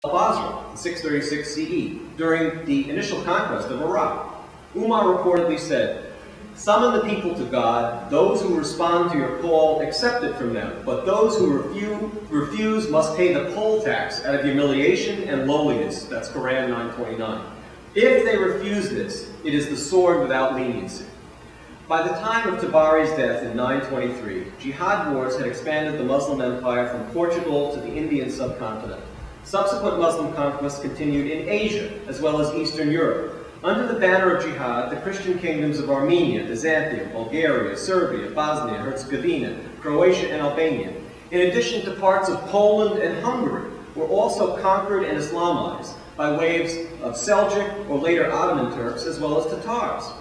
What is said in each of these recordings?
Basra in 636 CE during the initial conquest of Iraq. Umar reportedly said, "Summon the people to God. Those who respond to your call, accept it from them. But those who refuse must pay the poll tax out of humiliation and lowliness." That's Quran 9:29. If they refuse this, it is the sword without leniency. By the time of Tabari's death in 923, jihad wars had expanded the Muslim empire from Portugal to the Indian subcontinent. Subsequent Muslim conquests continued in Asia, as well as Eastern Europe. Under the banner of jihad, the Christian kingdoms of Armenia, Byzantium, Bulgaria, Serbia, Bosnia, Herzegovina, Croatia, and Albania, in addition to parts of Poland and Hungary, were also conquered and Islamized by waves of Seljuk or later Ottoman Turks, as well as Tatars.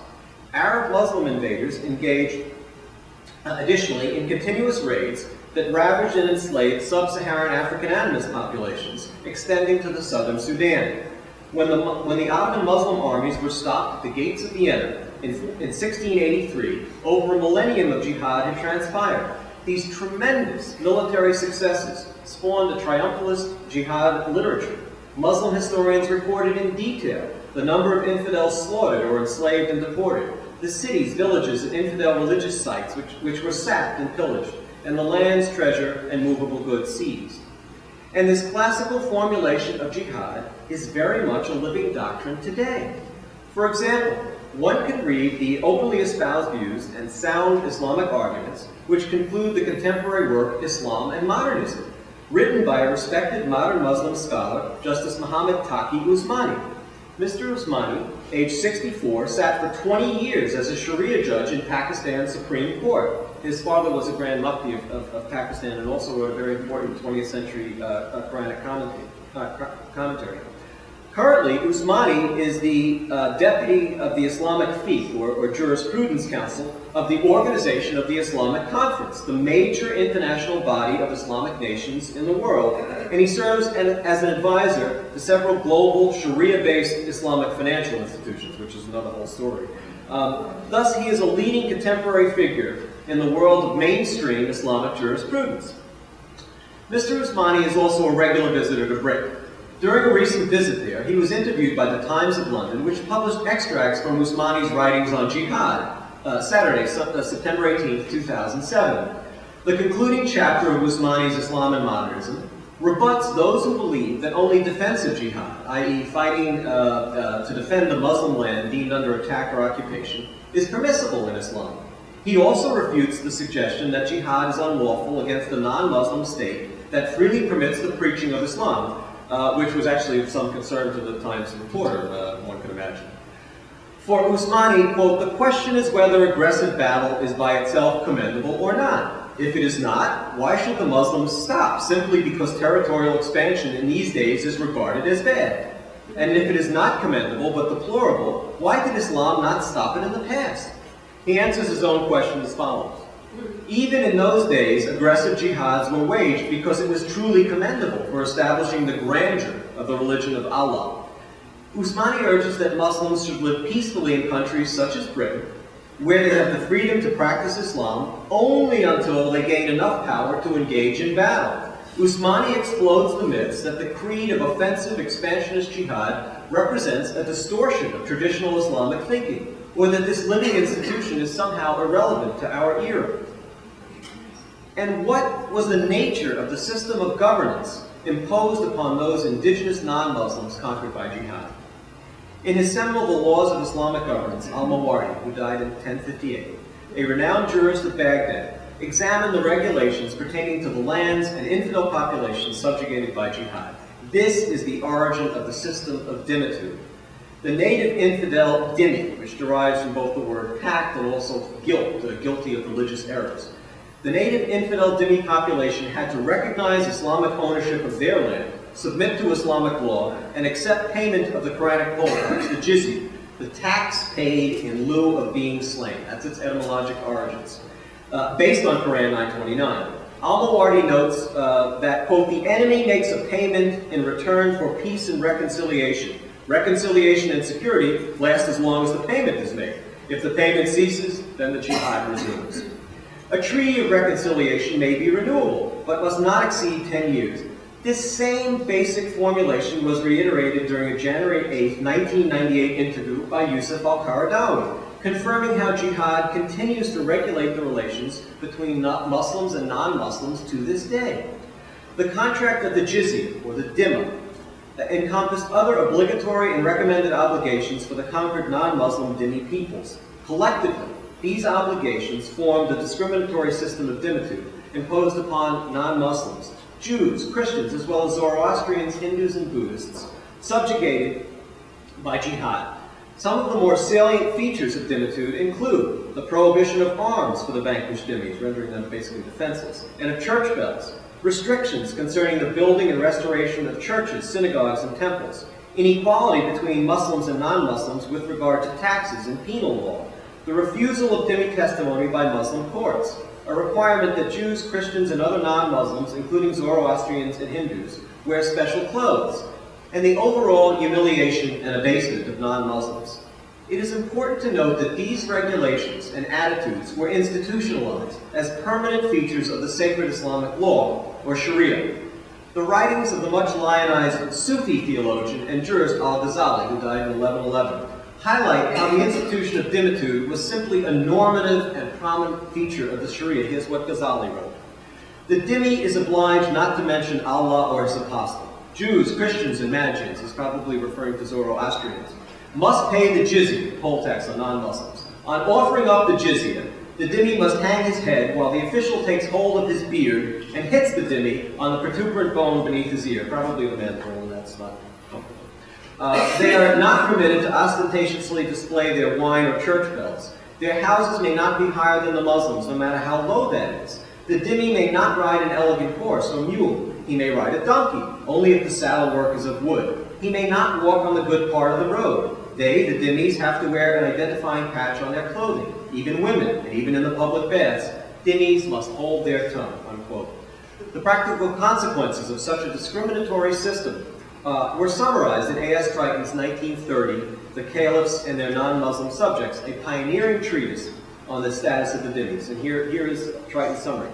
Arab Muslim invaders engaged additionally in continuous raids that ravaged and enslaved sub-Saharan African animist populations, extending to the southern Sudan. When the Ottoman Muslim armies were stopped at the gates of Vienna in 1683, over a millennium of jihad had transpired. These tremendous military successes spawned a triumphalist jihad literature. Muslim historians recorded in detail the number of infidels slaughtered or enslaved and deported, the cities, villages, and infidel religious sites which were sacked and pillaged, and the land's treasure and movable goods seized. And this classical formulation of jihad is very much a living doctrine today. For example, one can read the openly espoused views and sound Islamic arguments which conclude the contemporary work Islam and Modernism, written by a respected modern Muslim scholar, Justice Muhammad Taqi Usmani. Mr. Usmani, age 64, sat for 20 years as a Sharia judge in Pakistan's Supreme Court. His father was a Grand Mufti of Pakistan and also wrote a very important 20th century Quranic commentary. Currently, Usmani is the deputy of the Islamic Fiqh, or Jurisprudence Council, of the Organization of the Islamic Conference, the major international body of Islamic nations in the world, and he serves as an advisor to several global Sharia-based Islamic financial institutions, which is another whole story. Thus, he is a leading contemporary figure in the world of mainstream Islamic jurisprudence. Mr. Usmani is also a regular visitor to Britain. During a recent visit there, he was interviewed by the Times of London, which published extracts from Usmani's writings on jihad, Saturday, September 18, 2007. The concluding chapter of Usmani's Islam and Modernism rebuts those who believe that only defensive jihad, i.e. fighting to defend the Muslim land deemed under attack or occupation, is permissible in Islam. He also refutes the suggestion that jihad is unlawful against a non-Muslim state that freely permits the preaching of Islam, which was actually of some concern to the Times reporter, one could imagine. For Usmani, quote, "The question is whether aggressive battle is by itself commendable or not. If it is not, why should the Muslims stop simply because territorial expansion in these days is regarded as bad? And if it is not commendable but deplorable, why did Islam not stop it in the past?" He answers his own question as follows. Even in those days, aggressive jihads were waged because it was truly commendable for establishing the grandeur of the religion of Allah. Usmani urges that Muslims should live peacefully in countries such as Britain, where they have the freedom to practice Islam only until they gain enough power to engage in battle. Usmani explodes the myths that the creed of offensive expansionist jihad represents a distortion of traditional Islamic thinking, or that this living institution is somehow irrelevant to our era. And what was the nature of the system of governance imposed upon those indigenous non-Muslims conquered by jihad? In his seminal The Laws of Islamic Governance, al-Mawardi, who died in 1058, a renowned jurist of Baghdad, examined the regulations pertaining to the lands and infidel populations subjugated by jihad. This is the origin of the system of dhimmitude. The native infidel dhimmi, which derives from both the word pact and also guilt, guilty of religious errors. The native infidel dhimmi population had to recognize Islamic ownership of their land, submit to Islamic law, and accept payment of the Quranic poll tax, the jizya, the tax paid in lieu of being slain. That's its etymologic origins, based on Quran 9:29. Al-Mawardi notes that, quote, "The enemy makes a payment in return for peace and reconciliation. Reconciliation and security last as long as the payment is made. If the payment ceases, then the jihad resumes. A treaty of reconciliation may be renewable, but must not exceed 10 years. This same basic formulation was reiterated during a January 8, 1998 interview by Yusuf al-Qaradawi, confirming how jihad continues to regulate the relations between Muslims and non-Muslims to this day. The contract of the jizya, or the dhimma, encompassed other obligatory and recommended obligations for the conquered non-Muslim dhimmi peoples. Collectively, these obligations formed the discriminatory system of dhimmitude imposed upon non-Muslims, Jews, Christians, as well as Zoroastrians, Hindus, and Buddhists, subjugated by jihad. Some of the more salient features of dhimmitude include the prohibition of arms for the vanquished dhimmis, rendering them basically defenseless, and of church bells, restrictions concerning the building and restoration of churches, synagogues, and temples, inequality between Muslims and non-Muslims with regard to taxes and penal law, the refusal of dhimmi testimony by Muslim courts, a requirement that Jews, Christians, and other non-Muslims, including Zoroastrians and Hindus, wear special clothes, and the overall humiliation and abasement of non-Muslims. It is important to note that these regulations and attitudes were institutionalized as permanent features of the sacred Islamic law, or Sharia. The writings of the much lionized Sufi theologian and jurist al-Ghazali, who died in 1111, highlight how the institution of dhimmitude was simply a normative and prominent feature of the Sharia. Here's what Ghazali wrote. The dhimmi is obliged not to mention Allah or his apostle. Jews, Christians, and Magians, is probably referring to Zoroastrians, must pay the jizya, poll tax on non-Muslims. On offering up the jizya, the dhimmi must hang his head while the official takes hold of his beard and hits the dhimmi on the protuberant bone beneath his ear, probably the mandible, and that's not comfortable. They are not permitted to ostentatiously display their wine or church bells. Their houses may not be higher than the Muslims, no matter how low that is. The dhimmi may not ride an elegant horse or mule. He may ride a donkey, only if the saddle work is of wood. He may not walk on the good part of the road. They, the dhimmis, have to wear an identifying patch on their clothing. Even women, and even in the public baths, dhimmis must hold their tongue, unquote. The practical consequences of such a discriminatory system were summarized in A.S. Triton's 1930, The Caliphs and Their Non-Muslim Subjects, a pioneering treatise on the status of the dhimmis. And here is Triton's summary.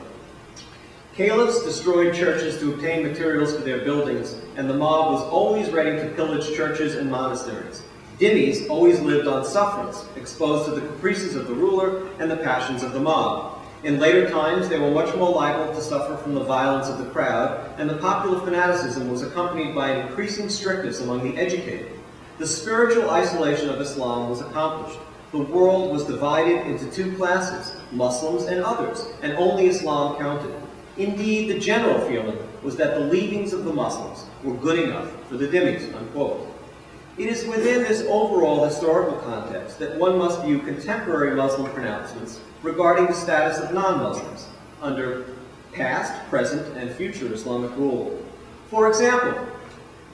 Caliphs destroyed churches to obtain materials for their buildings, and the mob was always ready to pillage churches and monasteries. Dhimmis always lived on sufferance, exposed to the caprices of the ruler and the passions of the mob. In later times, they were much more liable to suffer from the violence of the crowd, and the popular fanaticism was accompanied by an increasing strictness among the educated. The spiritual isolation of Islam was accomplished. The world was divided into two classes, Muslims and others, and only Islam counted. Indeed, the general feeling was that the leavings of the Muslims were good enough for the dhimmis, unquote. It is within this overall historical context that one must view contemporary Muslim pronouncements regarding the status of non-Muslims under past, present, and future Islamic rule. For example,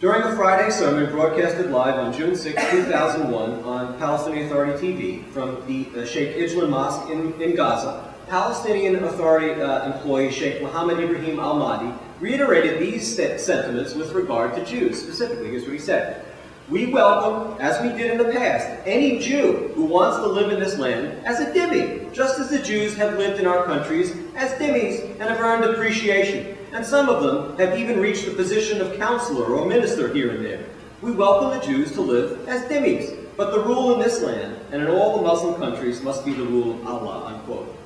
during a Friday sermon broadcasted live on June 6, 2001 on Palestinian Authority TV from the Sheikh Ijlan Mosque in Gaza, Palestinian Authority employee Sheikh Mohammed Ibrahim al-Mahdi reiterated these sentiments with regard to Jews. Specifically, here's what he said. We welcome, as we did in the past, any Jew who wants to live in this land as a dhimmi, just as the Jews have lived in our countries as dhimmis and have earned appreciation. And some of them have even reached the position of counselor or minister here and there. We welcome the Jews to live as dhimmis, but the rule in this land and in all the Muslim countries must be the rule of Allah, unquote.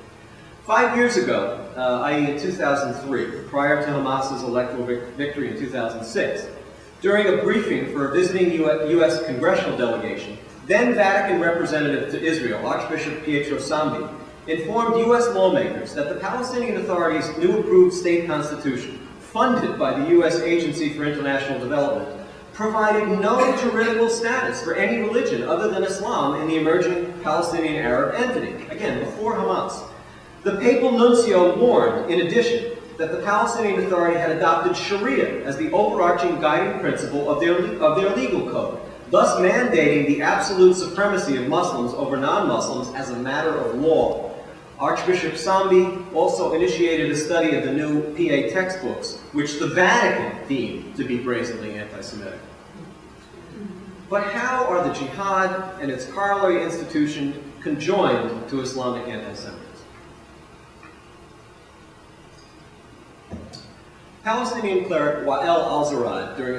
5 years ago, i.e. in 2003, prior to Hamas's electoral victory in 2006, during a briefing for a visiting U.S. congressional delegation, then Vatican representative to Israel, Archbishop Pietro Sambi, informed U.S. lawmakers that the Palestinian Authority's new approved state constitution, funded by the U.S. Agency for International Development, provided no juridical status for any religion other than Islam in the emerging Palestinian Arab entity, again, before Hamas. The papal nuncio warned, in addition, that the Palestinian Authority had adopted Sharia as the overarching guiding principle of their legal code, thus mandating the absolute supremacy of Muslims over non-Muslims as a matter of law. Archbishop Sambi also initiated a study of the new PA textbooks, which the Vatican deemed to be brazenly anti-Semitic. But how are the jihad and its corollary institution conjoined to Islamic anti-Semitism? Palestinian cleric Wael al-Zarad, during